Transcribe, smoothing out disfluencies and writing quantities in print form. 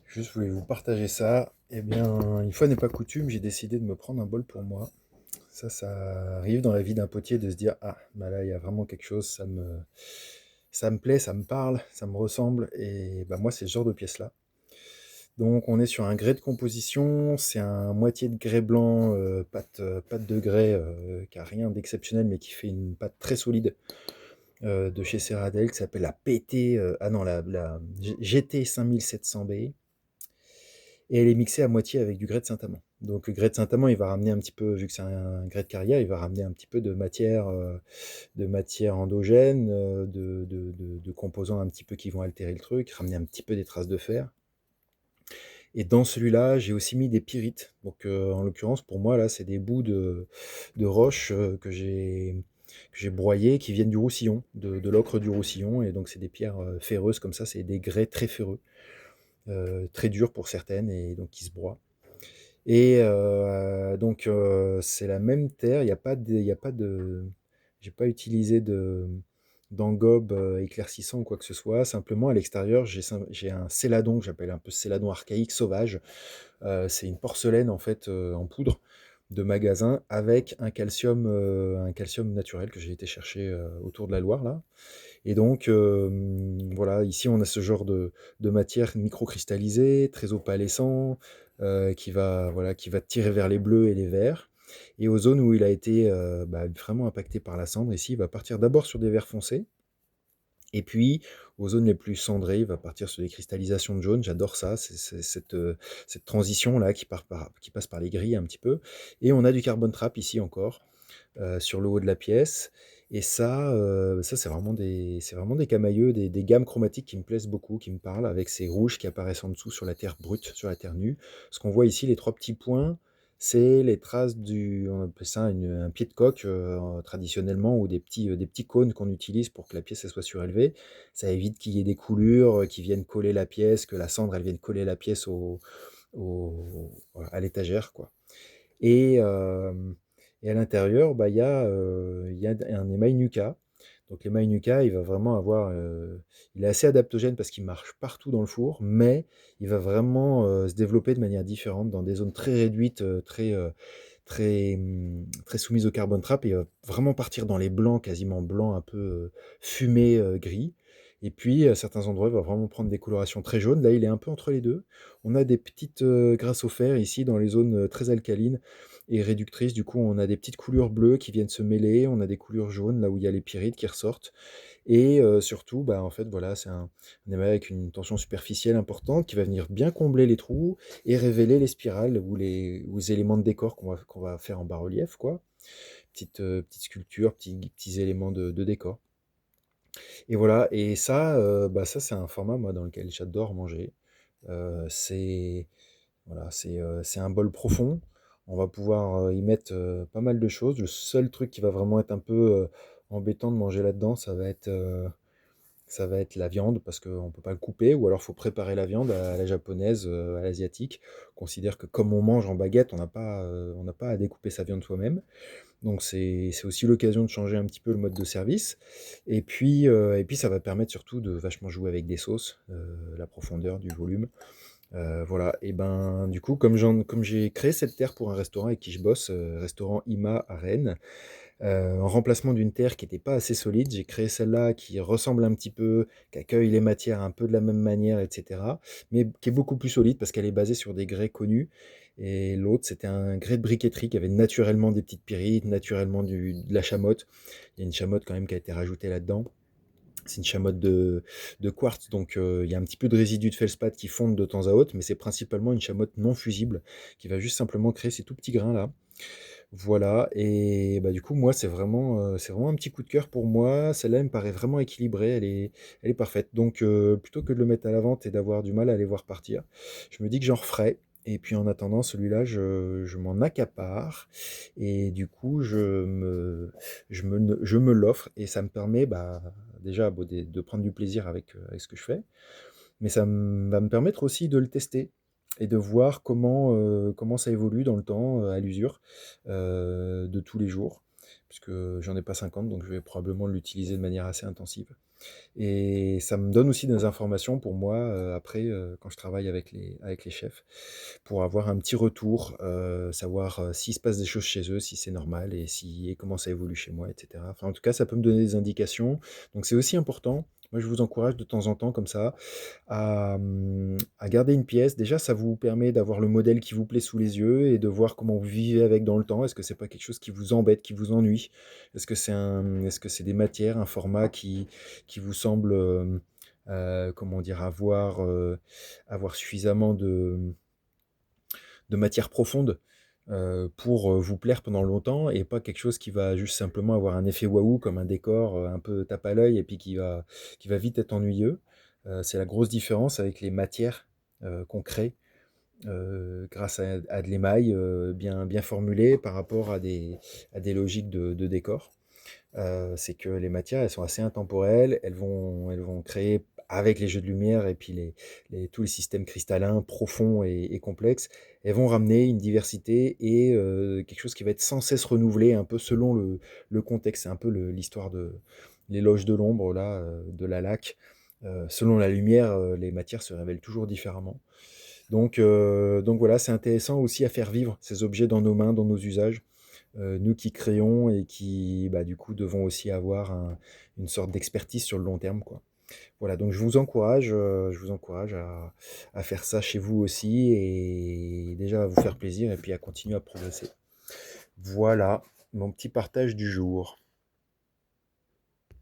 Juste, voulais vous partager ça. Eh bien, une fois n'est pas coutume, j'ai décidé de me prendre un bol pour moi. Ça arrive dans la vie d'un potier de se dire, ah, bah là, il y a vraiment quelque chose, ça me plaît, ça me parle, ça me ressemble. Et bah moi, c'est ce genre de pièce-là. Donc, on est sur un grès de composition. C'est un moitié de grès blanc, pâte de grès, qui a rien d'exceptionnel, mais qui fait une pâte très solide, de chez Serradel, qui s'appelle la PT, ah non, la GT 5700B. Et elle est mixée à moitié avec du grès de Saint-Amand. Donc le grès de Saint-Amand, il va ramener un petit peu, vu que c'est un grès de carrière, il va ramener un petit peu de matière endogène, de composants un petit peu qui vont altérer le truc, ramener un petit peu des traces de fer. Et dans celui-là, j'ai aussi mis des pyrites. Donc en l'occurrence, pour moi, là, c'est des bouts de roches, que j'ai broyées, qui viennent du Roussillon, de l'ocre du Roussillon. Et donc c'est des pierres ferreuses comme ça, c'est des grès très ferreux, très durs pour certaines, et donc qui se broient. Et donc c'est la même terre, il y a pas de j'ai pas utilisé d'engobe éclaircissant ou quoi que ce soit. Simplement à l'extérieur, j'ai un céladon que j'appelle un peu céladon archaïque sauvage. C'est une porcelaine en fait, en poudre de magasin avec un calcium naturel que j'ai été chercher autour de la Loire là. Et donc voilà, ici on a ce genre de matière microcristallisée, très opalescent, qui va tirer vers les bleus et les verts. Et aux zones où il a été vraiment impacté par la cendre, ici il va partir d'abord sur des verts foncés, et puis aux zones les plus cendrées, il va partir sur des cristallisations de jaune. J'adore ça, c'est cette transition-là qui passe par les grilles un petit peu. Et on a du carbone trap ici encore, sur le haut de la pièce. Et ça c'est vraiment des camailleux, des gammes chromatiques qui me plaisent beaucoup, qui me parlent, avec ces rouges qui apparaissent en dessous sur la terre brute, sur la terre nue. Ce qu'on voit ici, les trois petits points, c'est les traces on appelle ça un pied de coque, traditionnellement, ou des petits cônes qu'on utilise pour que la pièce elle soit surélevée. Ça évite qu'il y ait des coulures qui viennent coller la pièce, que la cendre elle vienne coller la pièce à l'étagère, quoi. Et, et à l'intérieur, il y a un émail Nuka. Donc l'émail Nuka, il va vraiment il est assez adaptogène parce qu'il marche partout dans le four, mais il va vraiment se développer de manière différente dans des zones très réduites, très soumises au carbone trap. Et il va vraiment partir dans les blancs, quasiment blancs, un peu fumés, gris. Et puis à certains endroits, il va vraiment prendre des colorations très jaunes. Là, il est un peu entre les deux. On a des petites grâces au fer ici dans les zones très alcalines et réductrices. Du coup, on a des petites coulures bleues qui viennent se mêler. On a des coulures jaunes là où il y a les pyrites qui ressortent. Et surtout, en fait, voilà, c'est un émail avec une tension superficielle importante qui va venir bien combler les trous et révéler les spirales ou les éléments de décor qu'on va faire en bas-relief, quoi. Petite sculpture, petits éléments de décor. Et voilà, et ça c'est un format, moi, dans lequel j'adore manger. C'est voilà, c'est un bol profond. On va pouvoir y mettre pas mal de choses. Le seul truc qui va vraiment être un peu embêtant de manger là-dedans, ça va être la viande, parce qu'on ne peut pas le couper, ou alors il faut préparer la viande à la japonaise, à l'asiatique. On considère que comme on mange en baguette, on n'a pas à découper sa viande soi-même. Donc c'est aussi l'occasion de changer un petit peu le mode de service. Et puis ça va permettre surtout de vachement jouer avec des sauces, la profondeur, du volume. Voilà, et ben du coup, comme j'ai créé cette terre pour un restaurant avec qui je bosse, restaurant Ima à Rennes, en remplacement d'une terre qui n'était pas assez solide, j'ai créé celle-là qui ressemble un petit peu, qui accueille les matières un peu de la même manière, etc. Mais qui est beaucoup plus solide parce qu'elle est basée sur des grès connus. Et l'autre, c'était un grès de briqueterie qui avait naturellement des petites pyrites, naturellement de la chamotte. Il y a une chamotte quand même qui a été rajoutée là-dedans. C'est une chamotte de quartz, donc il y a un petit peu de résidus de feldspath qui fondent de temps à autre, mais c'est principalement une chamotte non fusible qui va juste simplement créer ces tout petits grains là. Voilà, et du coup, moi, c'est vraiment un petit coup de cœur pour moi. Celle-là, elle me paraît vraiment équilibrée, elle est parfaite. Donc, plutôt que de le mettre à la vente et d'avoir du mal à les voir partir, je me dis que j'en referai. Et puis en attendant, celui-là, je m'en accapare. Et du coup, je me l'offre. Et ça me permet déjà de prendre du plaisir avec ce que je fais. Mais va me permettre aussi de le tester et de voir comment ça évolue dans le temps, à l'usure, de tous les jours. puisque j'en ai pas 50, donc je vais probablement l'utiliser de manière assez intensive. Et ça me donne aussi des informations pour moi, après, quand je travaille avec les chefs, pour avoir un petit retour, savoir, s'il se passe des choses chez eux, si c'est normal et comment ça évolue chez moi et cetera. Enfin, en tout cas, ça peut me donner des indications. Donc c'est aussi important. Moi, je vous encourage de temps en temps comme ça à garder une pièce. Déjà, ça vous permet d'avoir le modèle qui vous plaît sous les yeux et de voir comment vous vivez avec dans le temps. Est-ce que c'est pas quelque chose qui vous embête, qui vous ennuie? Est-ce que c'est des matières, un format qui vous semble, comment dire? Avoir suffisamment de matière profonde, pour, vous plaire pendant longtemps et pas quelque chose qui va juste simplement avoir un effet waouh comme un décor, un peu tape à l'œil et puis qui va vite être ennuyeux. C'est la grosse différence avec les matières, qu'on crée, grâce à de l'émail, bien formulé par rapport à des logiques de décor. C'est que les matières, elles sont assez intemporelles, elles vont créer avec les jeux de lumière et puis tous les systèmes cristallins profonds et complexes, elles vont ramener une diversité et quelque chose qui va être sans cesse renouvelé un peu selon le contexte. C'est un peu l'histoire de l'éloge de l'ombre là, de la laque. Selon la lumière, les matières se révèlent toujours différemment. Donc voilà, c'est intéressant aussi à faire vivre ces objets dans nos mains, dans nos usages. Nous qui créons et qui, bah, du coup, devons aussi avoir une sorte d'expertise sur le long terme, quoi. Voilà, donc je vous encourage à faire ça chez vous aussi et déjà à vous faire plaisir et puis à continuer à progresser. Voilà mon petit partage du jour.